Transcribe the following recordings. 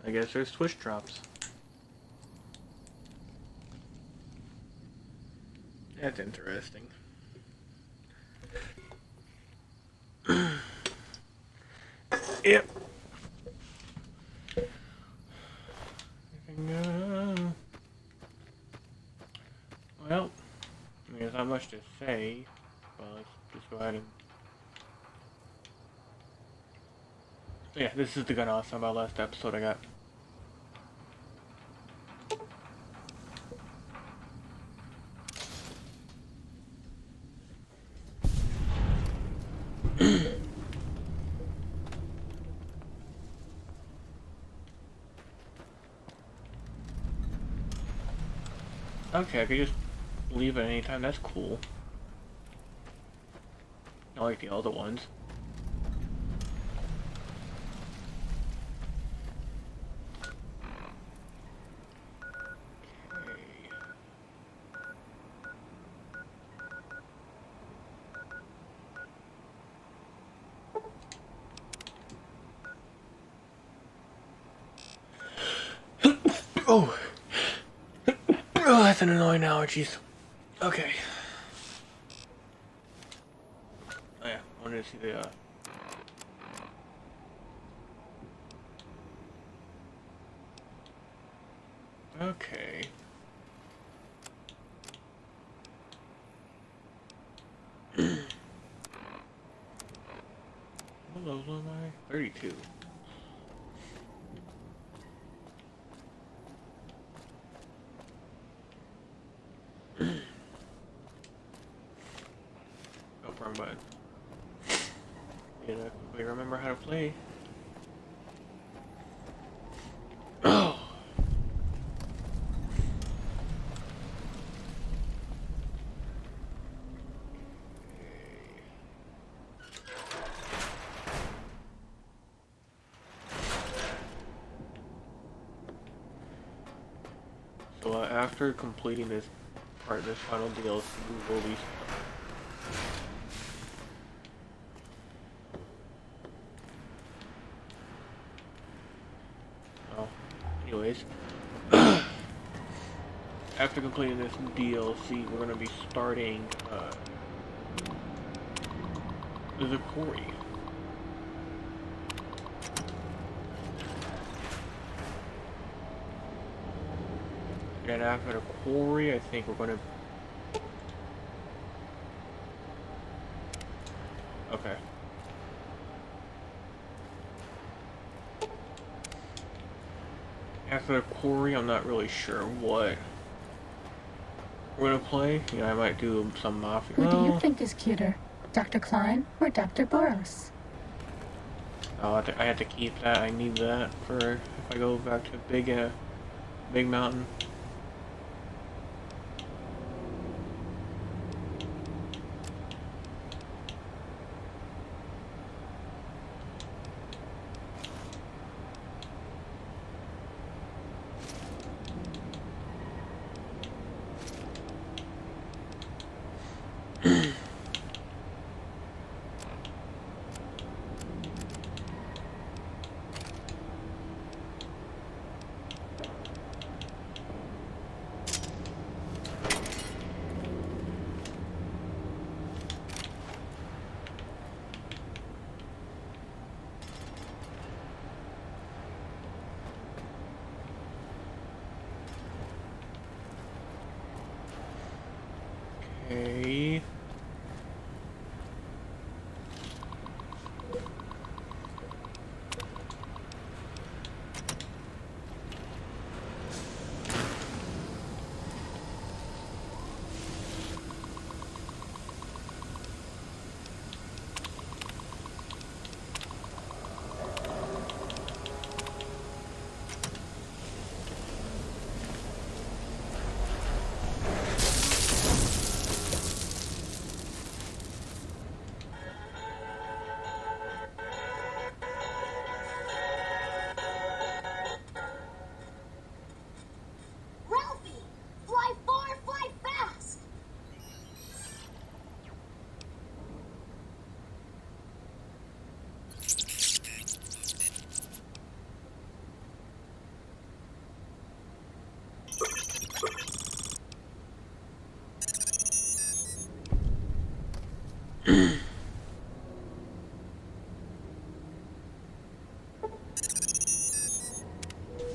I guess there's twitch drops. That's interesting. Yep. Well, I mean, there's not much to say. Well, let's just go ahead and... Yeah, this is the gun I was talking about last episode I got. Okay, I could just leave it anytime. That's cool. I like the other ones. Okay. Oh. Oh, that's an annoying allergies. Okay. Oh yeah, I wanted to see the Okay. What level am I? 32. Oh, wrong button. Need to quickly remember how to play. Oh! So after completing this part, this final DLC, we will be... Oh, anyways. After completing this DLC, we're going to be starting, the quarry. And after the quarry, I think we're going to... Okay. After the quarry, I'm not really sure what we're going to play. You know, I might do some Mafia. Who do you think is cuter? Dr. Klein or Dr. Boros? I have to keep that. I need that for if I go back to Big Mountain. Okay.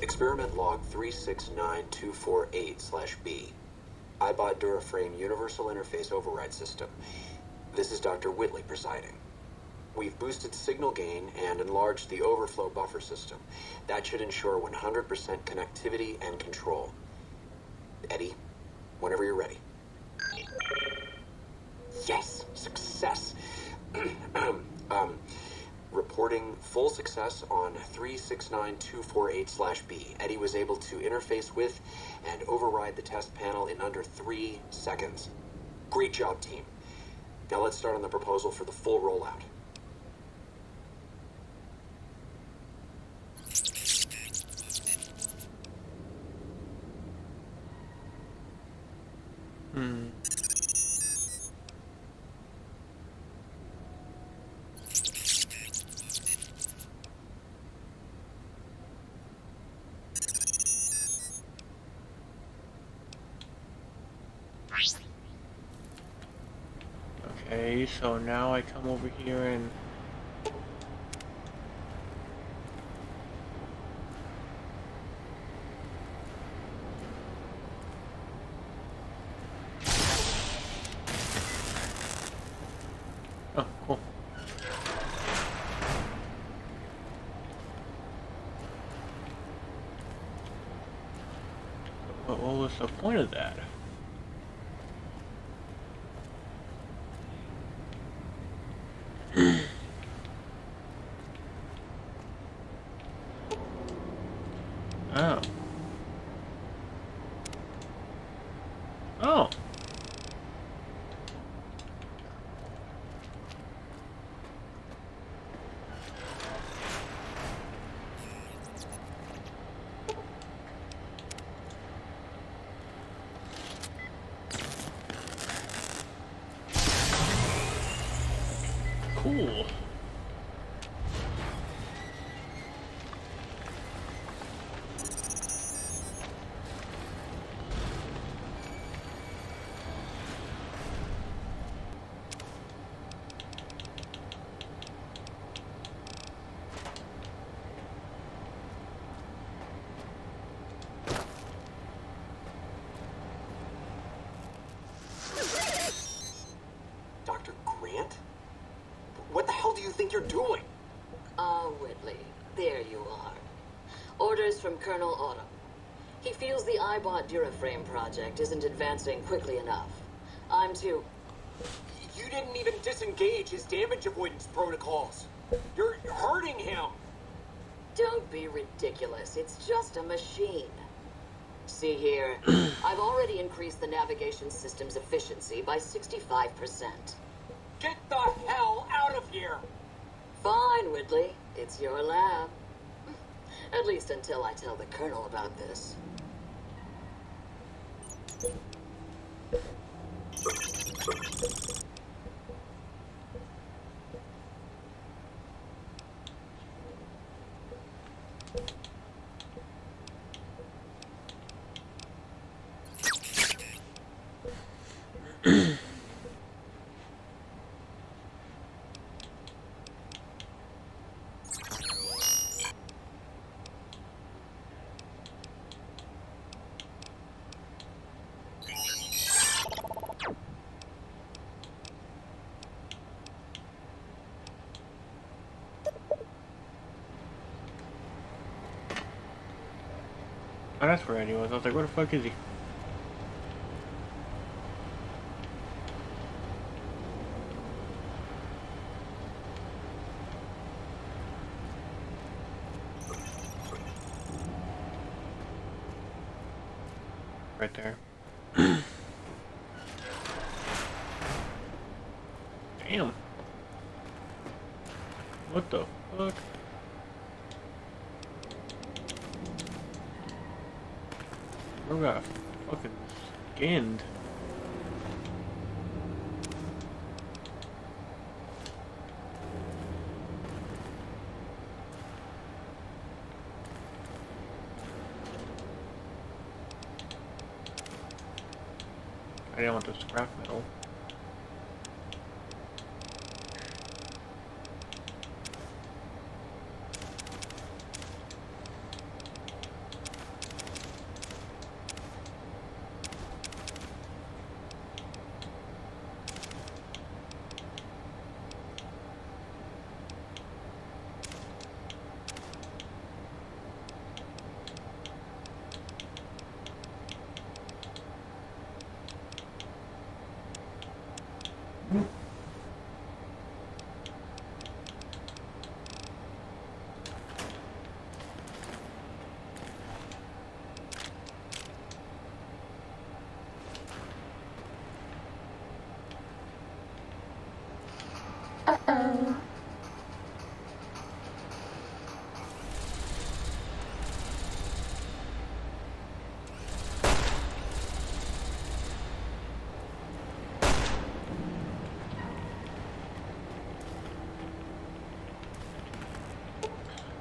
Experiment log 369248/B. iBot Duraframe Universal Interface Override System. This is Dr. Whitley presiding. We've boosted signal gain and enlarged the overflow buffer system. That should ensure 100% connectivity and control. Eddie, whenever you're ready. Yes, success. Reporting full success on 369248/B. Eddie was able to interface with and override the test panel in under 3 seconds. Great job, team. Now let's start on the proposal for the full rollout. Okay, so now I come over here and oh, cool. But what was the point of that? Oh. Oh. Cool. Dr. Grant? What the hell do you think you're doing? Whitley, there you are. Orders from Colonel Autumn. He feels the iBot Duraframe project isn't advancing quickly enough. I'm to... You didn't even disengage his damage avoidance protocols. You're hurting him. Don't be ridiculous. It's just a machine. See here, I've already increased the navigation system's efficiency by 65%. Get the hell out of here! Fine, Whitley. It's your lab. At least until I tell the Colonel about this. Oh, that's where Eddie was. I was like, where the fuck is he? Right there. Damn. What the fuck? Bro got fucking skinned. I didn't want the scrap metal.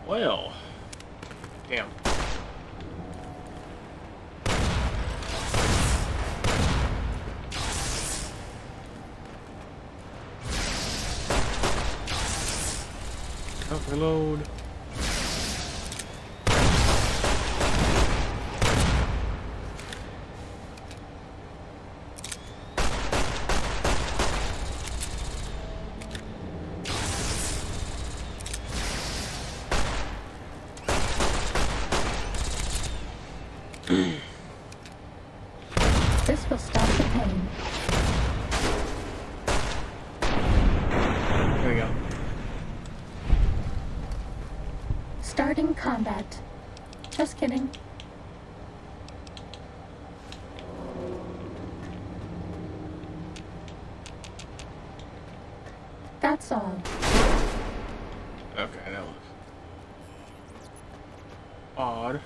Well. Damn. Oh, reload. This will stop the pain. There we go. Starting combat. Just kidding. That's all. Okay, that was odd.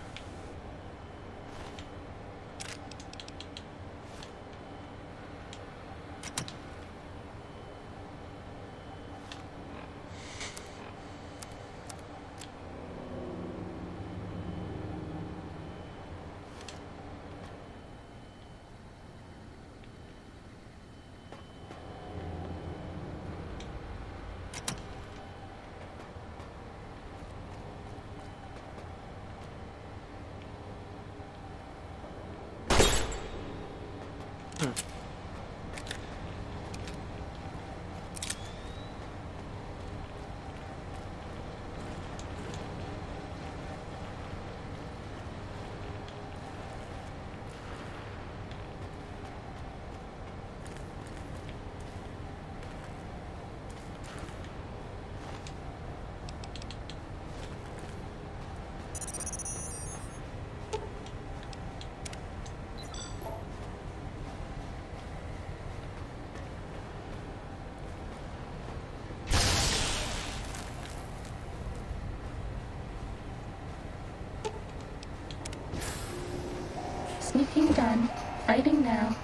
Sneaking done. Fighting now.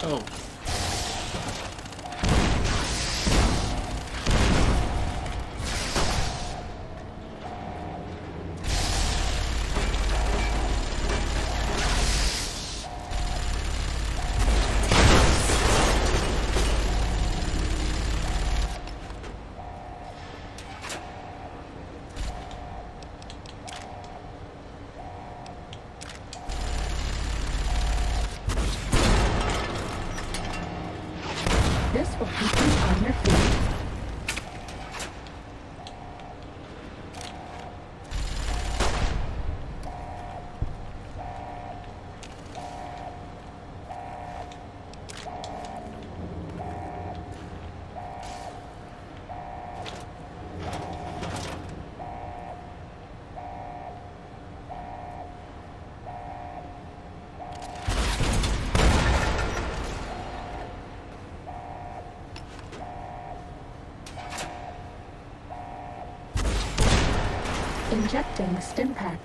Oh. This will keep you on your feet. Injecting stim pack.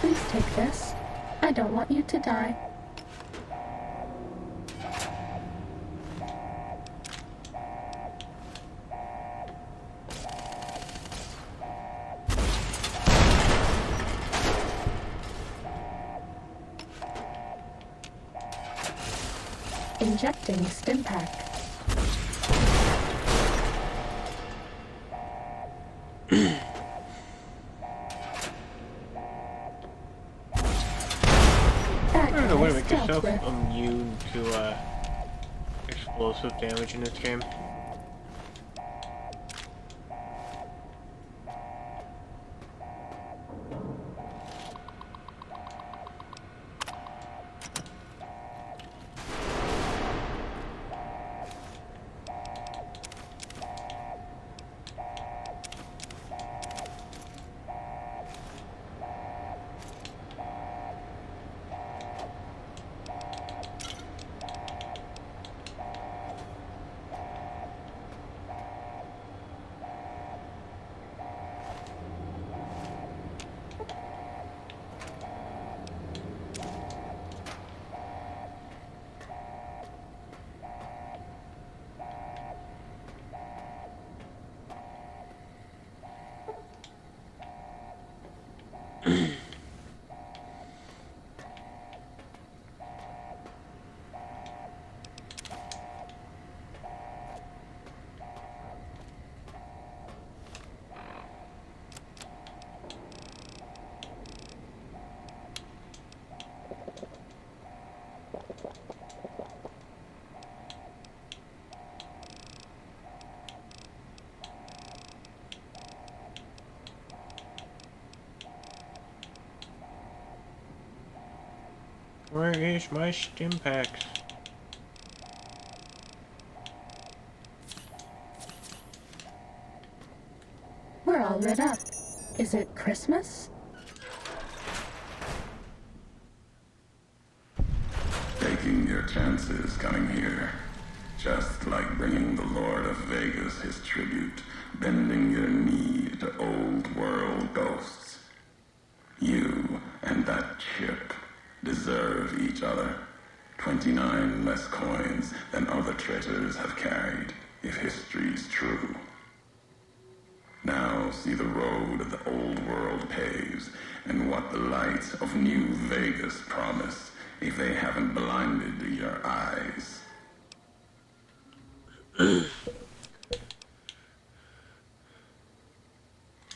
Please take this. I don't want you to die. Injecting stim pack. make dealt yourself with. immune to explosive damage in this game. Where is my stim packs? We're all lit up. Is it Christmas? Taking your chances coming here. Just like bringing the Lord of Vegas his tribute, bending your knee to old world ghosts. You and that chip deserve each other. 29 less coins than other traitors have carried, if history's true. Now see the road the old world paves, and what the lights of New Vegas promise, if they haven't blinded your eyes.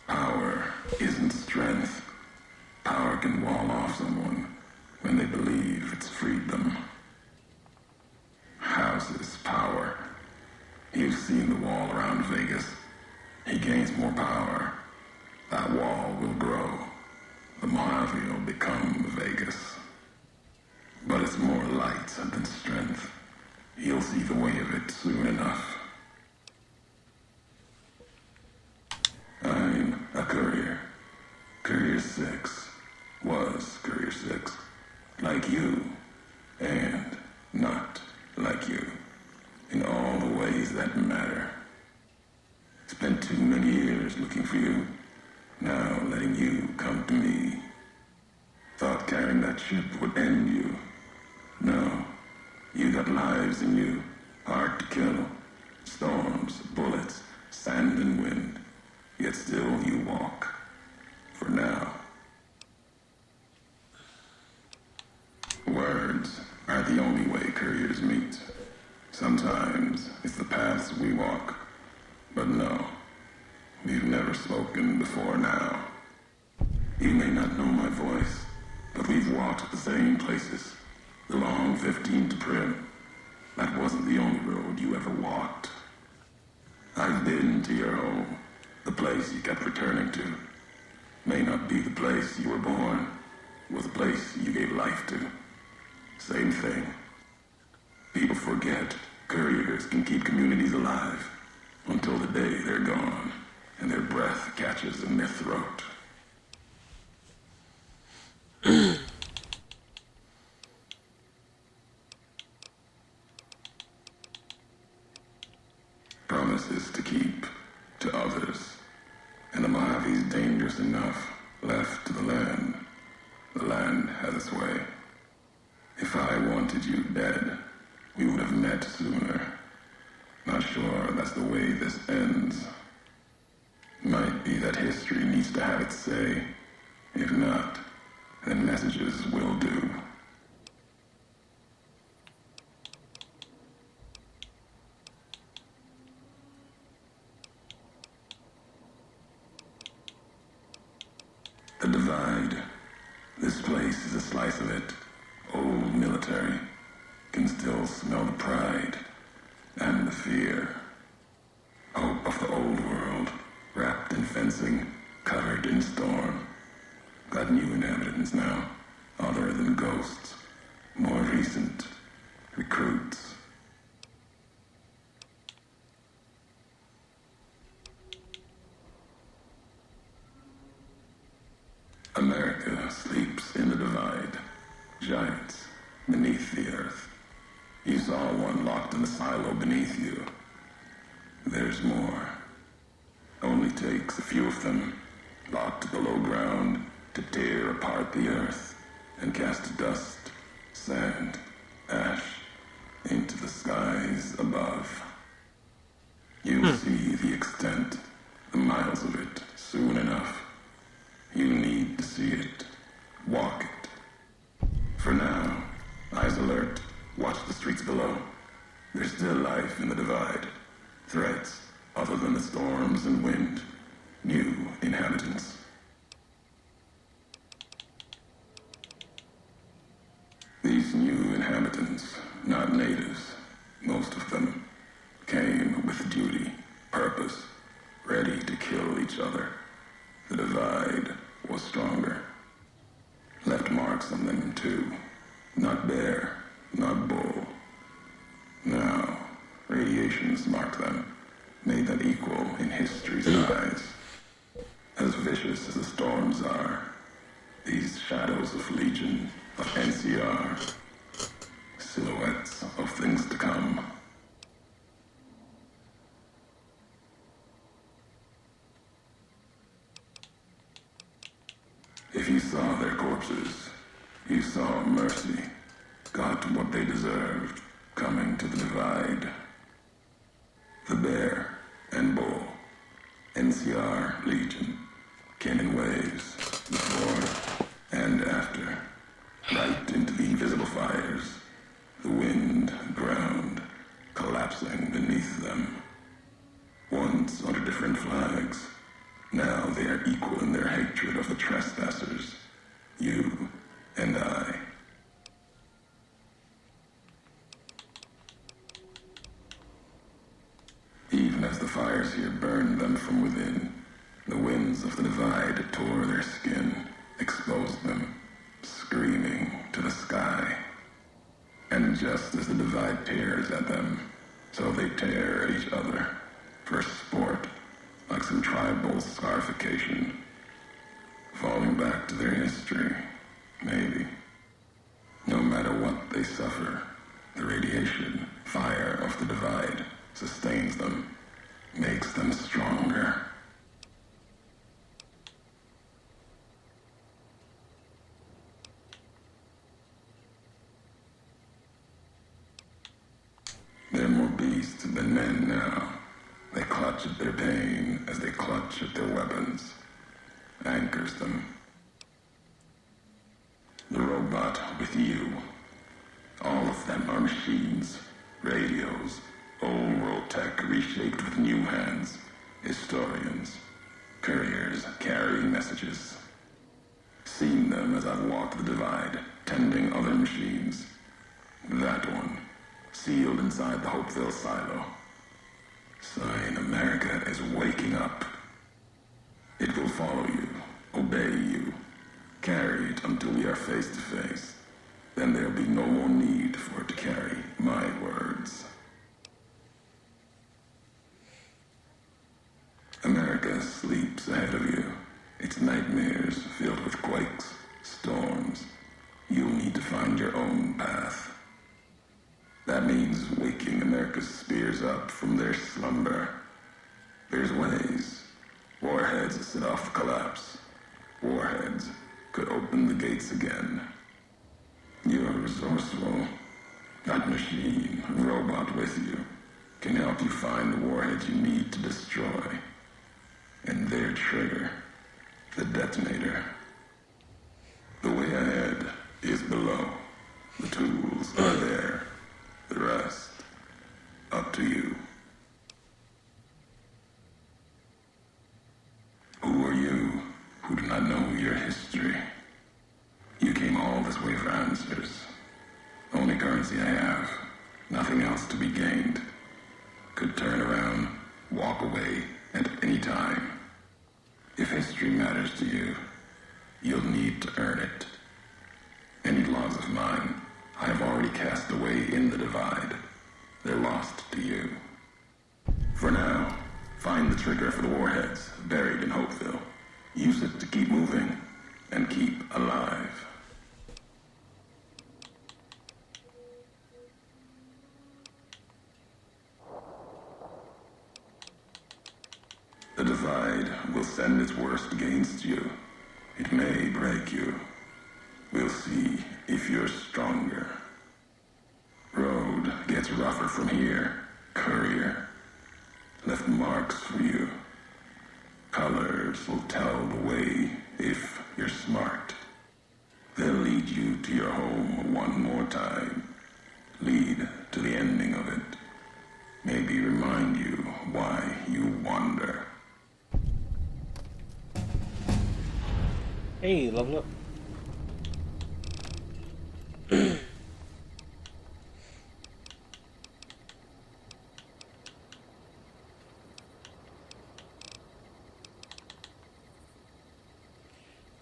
Power isn't strength. Power can wall off someone when they believe it's freed them. House's power. You've seen the wall around Vegas. He gains more power. That wall will grow. The Mojave will become Vegas. But it's more light than strength. You'll see the way of it soon enough. I'm a courier. Courier 6 was Courier 6. Like you, and not like you. In all the ways that matter. Spent too many years looking for you. Now letting you come to me. Thought carrying that ship would end you. No. You got lives in you. Hard to kill. Storms, bullets, sand and wind. Yet still you walk. For now. Words are the only way couriers meet. Sometimes it's the paths we walk. But no, we've never spoken before now. You may not know my voice, but we've walked the same places. The long 15 to Prim. That wasn't the only road you ever walked. I've been to your home, the place you kept returning to. May not be the place you were born, was the place you gave life to. Same thing. People forget couriers can keep communities alive until the day they're gone and their breath catches in their throat. Promises to keep to others. And the Mojave's dangerous enough left to the land. The land has its way. If I wanted you dead, we would have met sooner. Not sure that's the way this ends. Might be that history needs to have its say. If not, then messages will do. The Divide. This place is a slice of it. Old military can still smell the pride and the fear. Hope of the old world, wrapped in fencing, covered in storm. Got new inhabitants now, other than ghosts, more recent recruits. America sleeps in the divide, giants beneath the earth. You saw one locked in the silo beneath you. There's more. Only takes a few of them, locked below ground, to tear apart the earth and cast dust, sand, ash into the skies above. You'll see the extent, the miles of it, soon enough. You need to see it, walk it. For now, eyes alert, watch the streets below. There's still life in the divide. Threats, other than the storms and wind. New inhabitants. These new inhabitants, not natives, most of them, came with duty, purpose, ready to kill each other. The divide was stronger. Left marks on them too. Not bear, not bull. Now, radiations mark them, made them equal in history's eyes. As vicious as the storms are, these shadows of Legion, of NCR, silhouettes of things to come. If you saw their corpses, you saw mercy, got what they deserved, coming to the divide. The bear and bull, NCR Legion, came in waves, before and after, right into the invisible fires, the wind, ground, collapsing beneath them. Once under different flags, now they are equal in their hatred of the trespassers, you and I. Even as the fires here burned them from within, the winds of the divide tore their skin, exposed them, screaming to the sky. And just as the divide tears at them, so they tear at each other, for sport, like some tribal scarification, falling back to their history, maybe. No matter what they suffer, the radiation, fire of the divide sustains them, makes them stronger. They're more beasts than men now. They clutch at their pain as they clutch at their weapons. Anchors them. The robot with you. All of them are machines, radios, old world tech reshaped with new hands. Historians, couriers carrying messages. Seen them as I walk the divide, tending other machines. That one, sealed inside the Hopeville silo. Sign America is waking up. It will follow you, obey you, carry it until we are face to face. Then there'll be no more need for it to carry my words. America sleeps ahead of you, its nightmares filled with quakes, storms. You'll need to find your own path. That means waking America's spears up from their slumber. There's ways. Warheads set off the collapse. Warheads could open the gates again. You're resourceful. That machine, robot with you, can help you find the warheads you need to destroy. And their trigger, the detonator. The way ahead is below. The tools are there. The rest, up to you. Who are you who do not know your history? You came all this way for answers. currency I have. Nothing else to be gained. Could turn around, walk away at any time. If history matters to you, you'll need to earn it. Any laws of mine, I have already cast away in the divide. They're lost to you. For now, find the trigger for the warheads buried in Hopeville. Use it to keep moving and keep alive. The divide will send its worst against you. It may break you. We'll see if you're stronger. Road gets rougher from here. Courier left marks for you. Colors will tell the way if you're smart. They'll lead you to your home one more time. Lead to the ending of it. Maybe remind you why you wander. Hey, level up.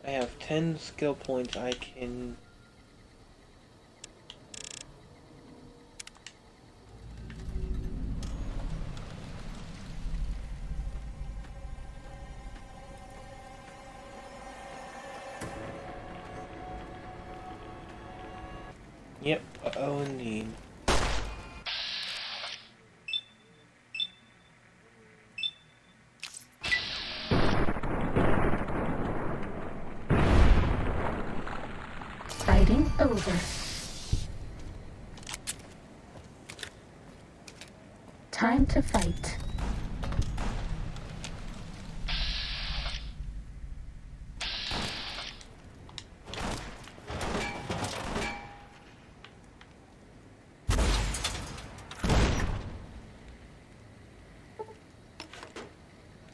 I have 10 skill points I can... Yep, uh-oh indeed. Fighting over. Time to fight.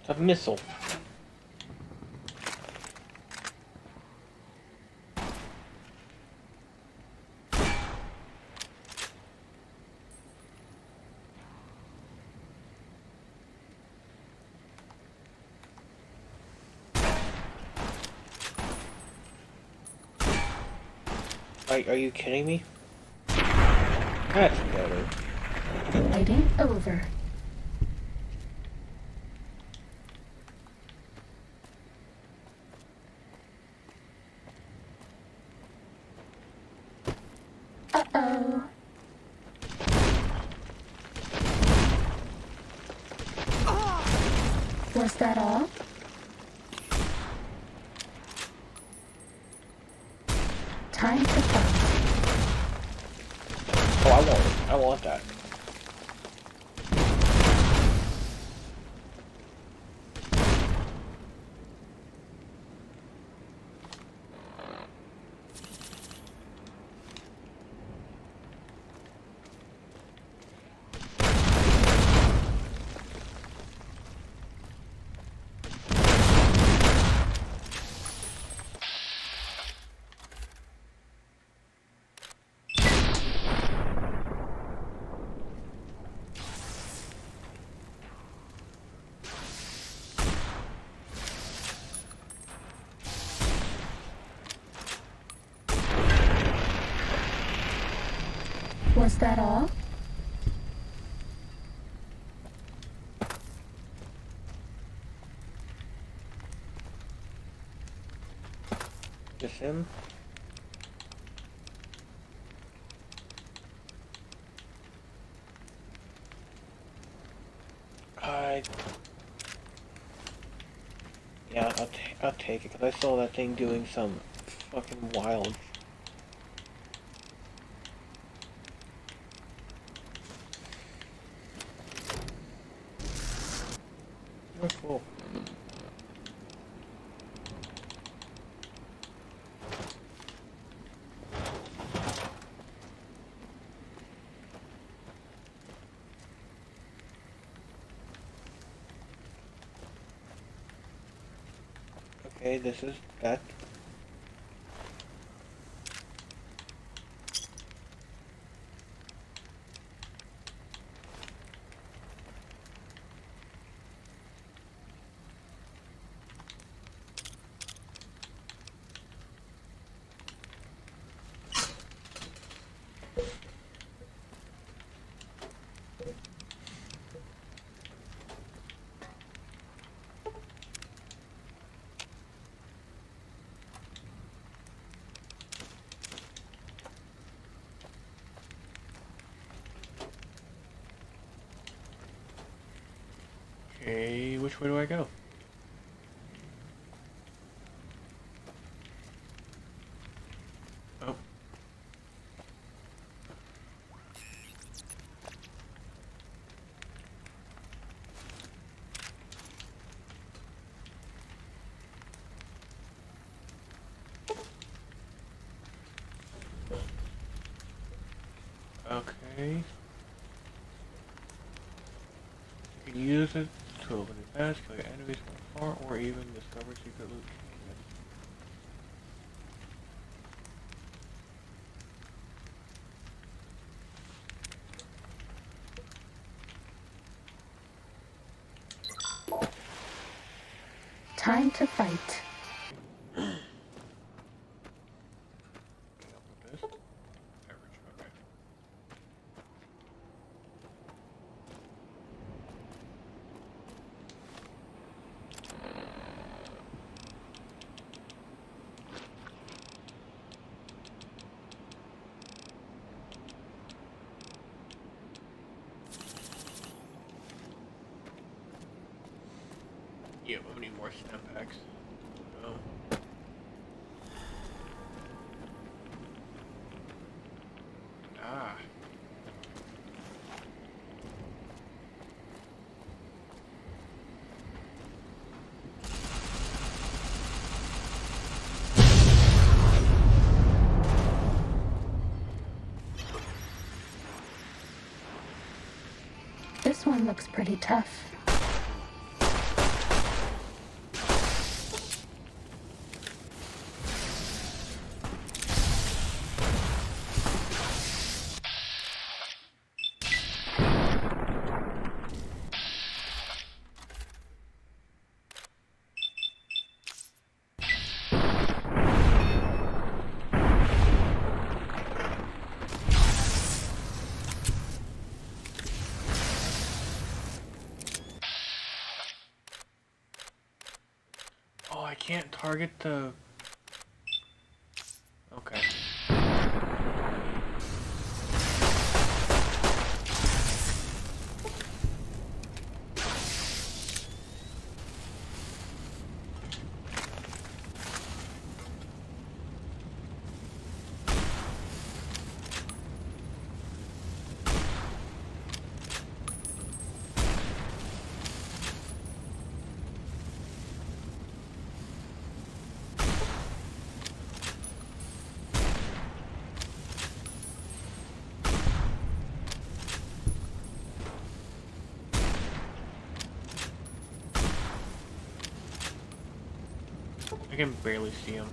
A missile. Are you kidding me? That's better. Fighting over. Uh-oh. Was that all? Time to fight. Oh, I want it. I want that. Was that all? Just him? Yeah, I'll take it, because I saw that thing doing some fucking wild... Oh, cool. Okay, this is that. which way do I go? Oh. Okay. You can use it to open the pass, kill your enemies from far, or even discover secret loot. Time to fight. Can I open this? Average, okay. Yeah, we need more stem packs. Ah. This one looks pretty tough. Oh, I can't target the... Okay. I can barely see him.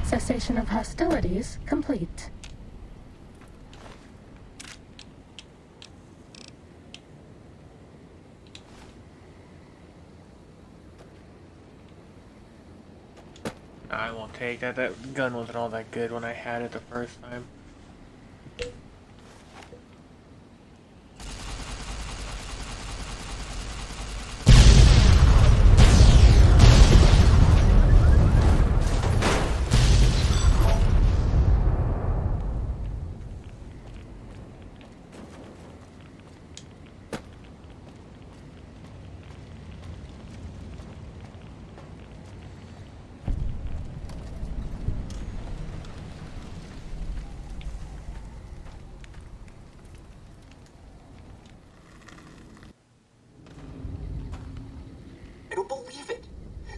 Cessation of hostilities complete. I won't take that. That gun wasn't all that good when I had it the first time. I don't believe it.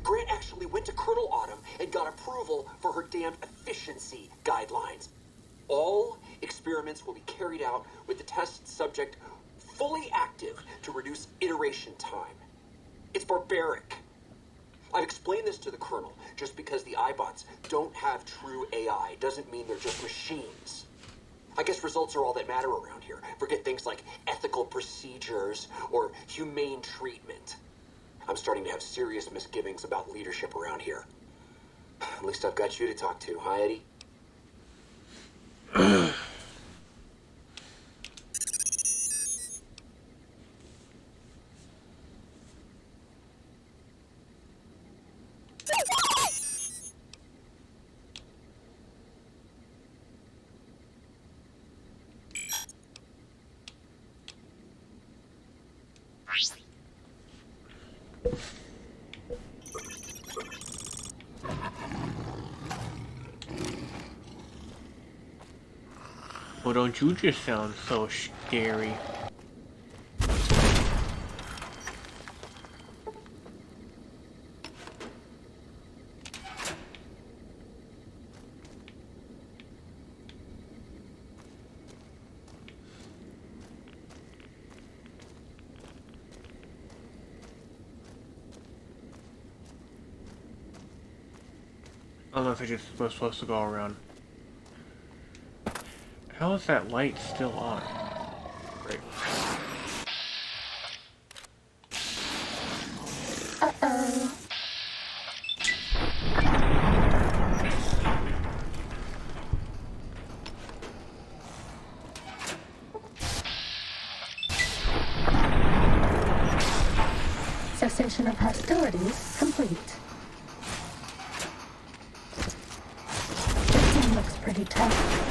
Grant actually went to Colonel Autumn and got approval for her damned efficiency guidelines. All experiments will be carried out with the test subject fully active to reduce iteration time. It's barbaric. I've explained this to the Colonel. Just because the iBots don't have true AI doesn't mean they're just machines. I guess results are all that matter around here. Forget things like ethical procedures or humane treatment. I'm starting to have serious misgivings about leadership around here. At least I've got you to talk to, huh, Eddie? Well, don't you just sound so scary? I don't know if it just was supposed to go around. How is that light still on? Great. Uh-oh. Cessation of hostilities complete. This one looks pretty tough.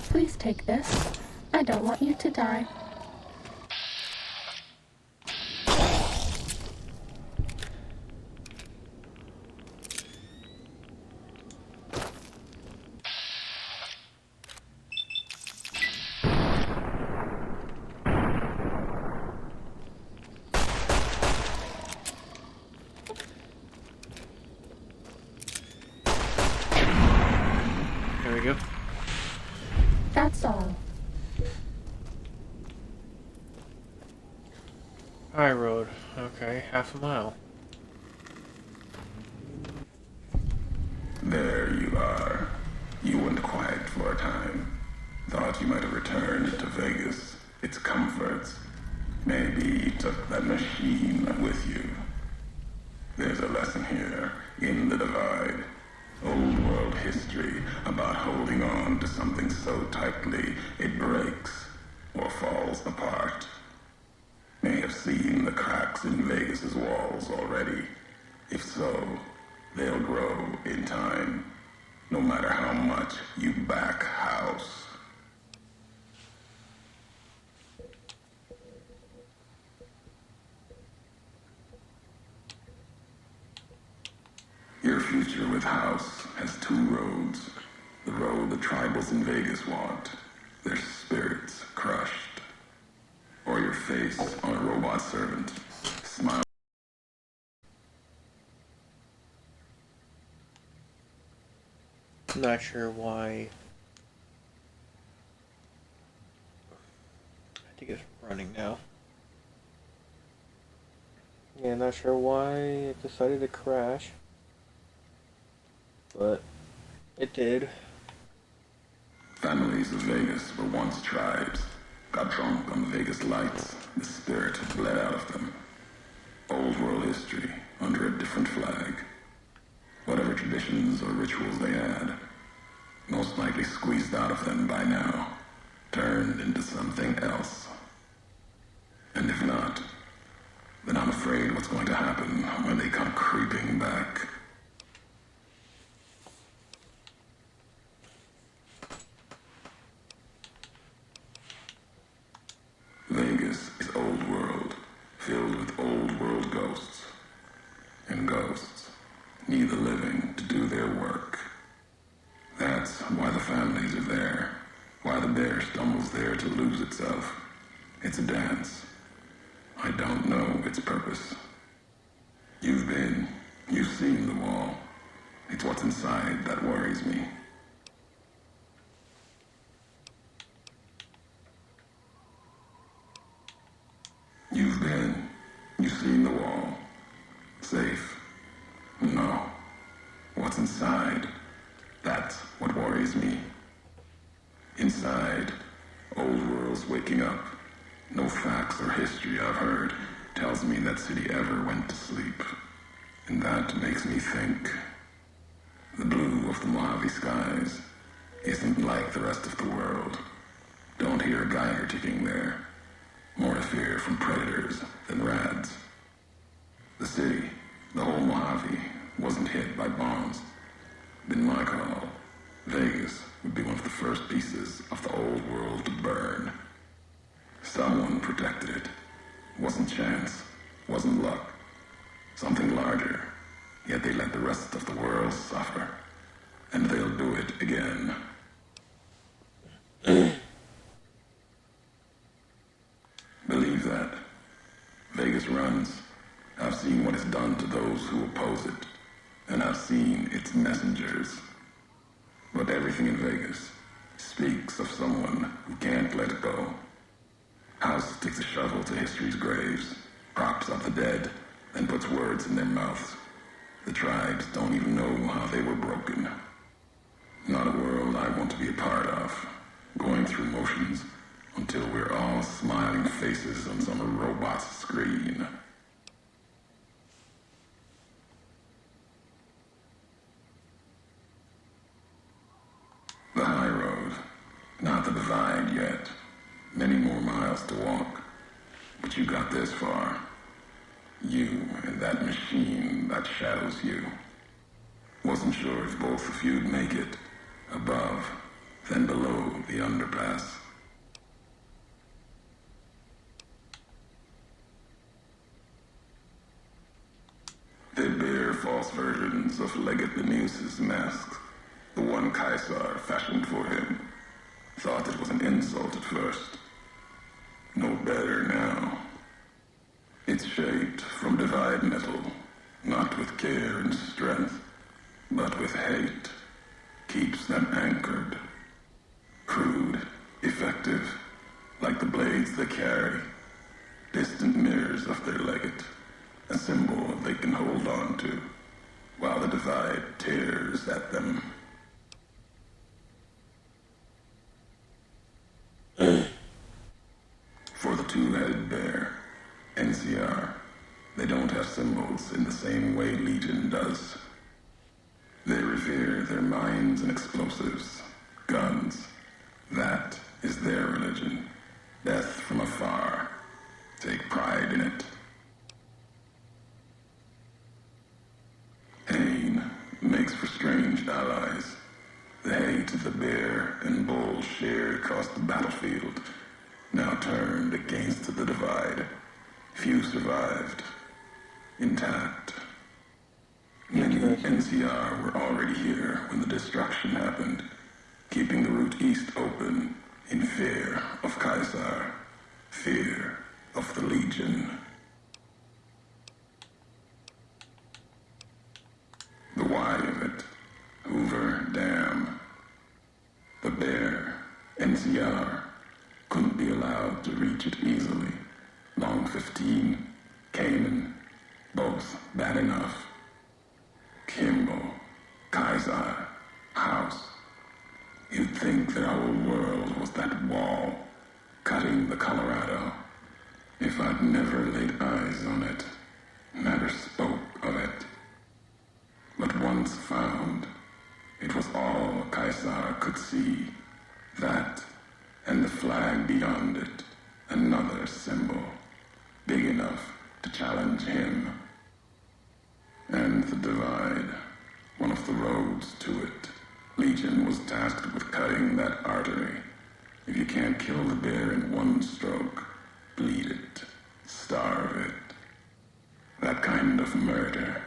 Please take this. I don't want you to die. There we go. That's all. High road. Okay, half a mile. There you are. You went quiet for a time. Thought you might have returned to Vegas, its comforts. Maybe you took that machine with you. There's a lesson here, in the Divide. Old world history about holding on to something so tightly it breaks or falls apart. May have seen the cracks in Vegas's walls already. If so, they'll grow in time, no matter how much you back house. Your future with House has two roads. The road the tribals in Vegas want, their spirits crushed. Or your face on a robot servant, smile. Not sure why. I think it's running now. Yeah, not sure why it decided to crash. But it did. Families of Vegas were once tribes. Got drunk on the Vegas lights. The spirit bled out of them. Old world history under a different flag. Whatever traditions or rituals they had, most likely squeezed out of them by now, turned into something else. And if not, then I'm afraid what's going to happen when they come creeping back. Vegas is old world, filled with old world ghosts. me, the living, to do their work. That's why the families are there, why the bear stumbles there to lose itself. It's a dance. I don't know its purpose. You've seen the wall. It's what's inside that worries me. You've seen the wall. Safe. No. What's inside? That's what worries me. Inside, old world's waking up. No facts or history I've heard tells me that city ever went to sleep. And that makes me think. The blue of the Mojave skies isn't like the rest of the world. Don't hear a Geiger ticking there. More to fear from predators than rads. The city, the whole Mojave, wasn't hit by bombs. In my call, Vegas would be one of the first pieces of the old world to burn. Someone protected it. Wasn't chance, wasn't luck. Something larger. Yet they let the rest of the world suffer. And they'll do it again. Believe that. Vegas runs. I've seen what it's done to those who oppose it. And I've seen its messengers. But everything in Vegas speaks of someone who can't let it go. House takes a shovel to history's graves, props up the dead, and puts words in their mouths. The tribes don't even know how they were broken. Not a world I want to be a part of, going through motions until we're all smiling faces on some robot's screen. The high road, not the divide yet. Many more miles to walk, but you got this far. You and that machine that shadows you. Wasn't sure if both of you'd make it. Above, then below the underpass. They bear false versions of Legate Beneus's masks. The one Caesar fashioned for him. Thought it was an insult at first. No better now. It's shaped from divide metal, not with care and strength, but with hate. Keeps them anchored. Crude, effective, like the blades they carry. Distant mirrors of their legate, a symbol they can hold on to, while the divide tears at them. For the two-headed bear, NCR, they don't have symbols in the same way Legion does. They revere their mines and explosives, guns. That is their religion. Death from afar. Take pride in it. Pain makes for strange allies. The hate the bear and bull shared across the battlefield now turned against the divide. Few survived. Intact. Many NCR were already here when the destruction happened, keeping the route east open in fear of Caesar, fear of the Legion. The why of it, Hoover Dam. The bear, NCR, couldn't be allowed to reach it easily. Long 15, Cayman, both bad enough. Kimball, Kaiser, House. You'd think their whole world was that wall, cutting the Colorado. If I'd never laid eyes on it, never spoke of it. But once found, it was all Kaiser could see. That, and the flag beyond it, another symbol, big enough to challenge him. And the divide, one of the roads to it. Legion was tasked with cutting that artery. If you can't kill the bear in one stroke, bleed it, starve it. That kind of murder.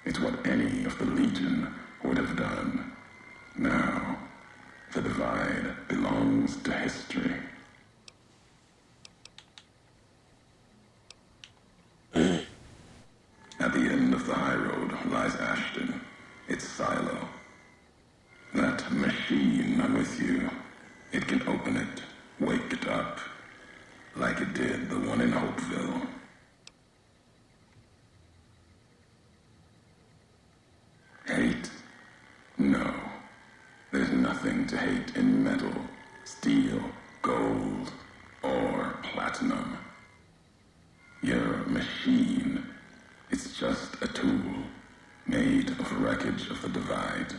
It's what any of the Legion would have done. Now, the divide belongs to history. At the end of the high road lies Ashton, its silo. That machine with you, it can open it, wake it up, like it did the one in Hopeville. Hate? No. There's nothing to hate in metal, steel, gold, or platinum. Your machine, it's just a tool made of wreckage of the divide.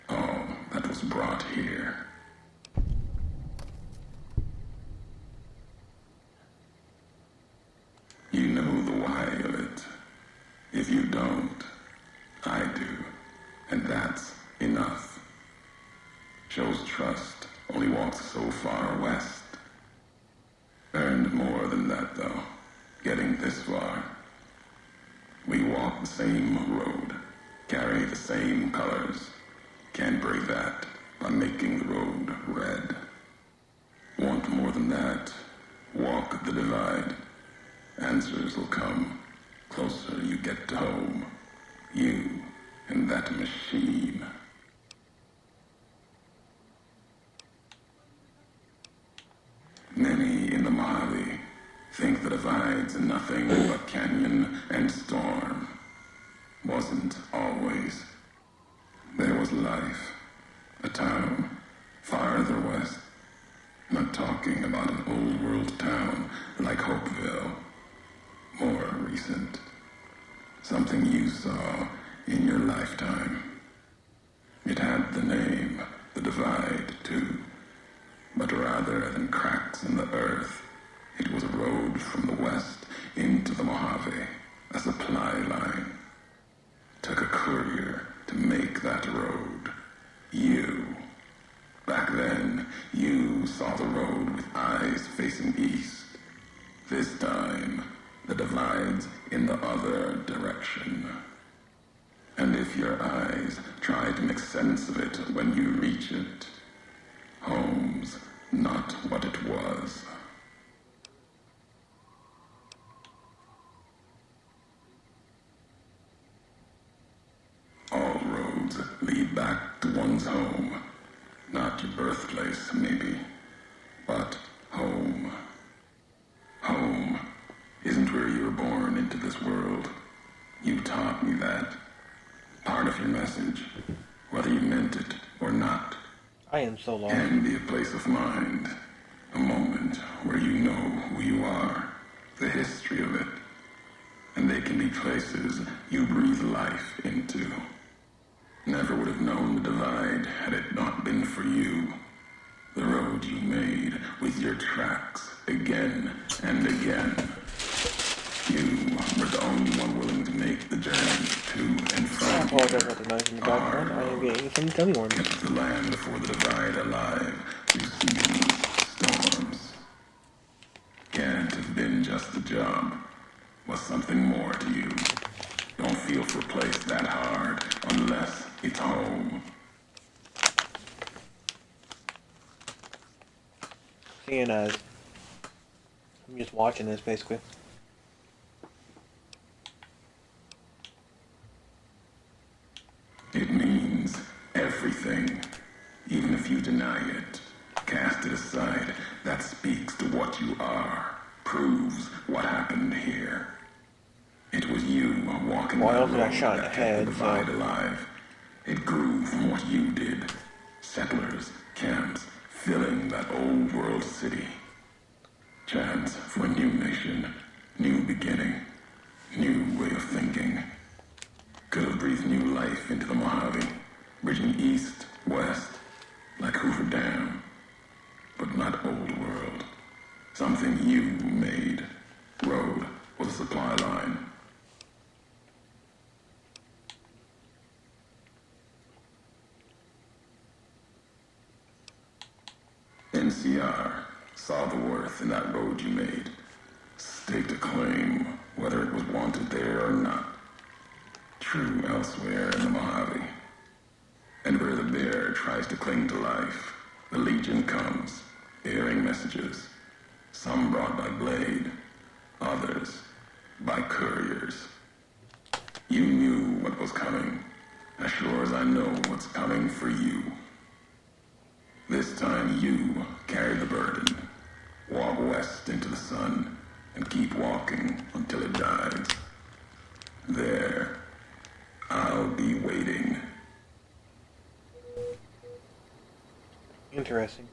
All that was brought here. You know the why of it. If you don't, I do. And that's enough. Shows trust only walks so far west. Earned more than that, though, getting this far. We walk the same road, carry the same colors. Can't break that by making the road red. Want more than that? Walk the divide. Answers will come. Closer you get to home. You and that machine. Many in the Mojave think the divide's nothing but canyon and storm. Wasn't always. There was life, a town farther west. Not talking about an old world town like Hopeville. More recent. Something you saw in your lifetime. It had the name, the divide, too. But rather than cracks in the earth, it was a road from the west into the Mojave, a supply line. Took a courier to make that road. You. Back then, you saw the road with eyes facing east. This time, the divide's in the other direction. And if your eyes try to make sense of it when you reach it, home's not what it was. All roads lead back to one's home. Not your birthplace, maybe, but home. Home isn't where you were born into this world. You taught me that. Part of your message, whether you meant it or not. I am so lost. Can be a place of mind, a moment where you know who you are, the history of it. And they can be places you breathe life into. Never would have known the divide had it not been for you. The road you made with your tracks again and again. You were the only one willing to make the journey to and I from apologize about the noise in the background. I am getting some gummy worms. kept the land before the divide alive through seasons, storms. Can't have been just the job. Was something more to you. Don't feel for a place that hard unless it's home. Seeing as I'm just watching this basically. It means everything, even if you deny it. Cast it aside. That speaks to what you are. Proves what happened here. It was you walking Well, I that also got road shot in that the kept head, the divide so- alive. It grew from what you did. Settlers, camps, filling that old world city. Chance for a new nation, new beginning, new way of thinking. Could have breathed new life into the Mojave, bridging east, west, like Hoover Dam. But not old world. Something you made. Road with a supply line. NCR saw the worth in that road you made. Staked a claim, whether it was wanted there or not. true elsewhere in the Mojave. And where the bear tries to cling to life, the Legion comes, bearing messages. Some brought by blade, others by couriers. You knew what was coming, as sure as I know what's coming for you. This time you carry the burden. Walk west into the sun, and keep walking until it dies. There, I'll be waiting. Interesting.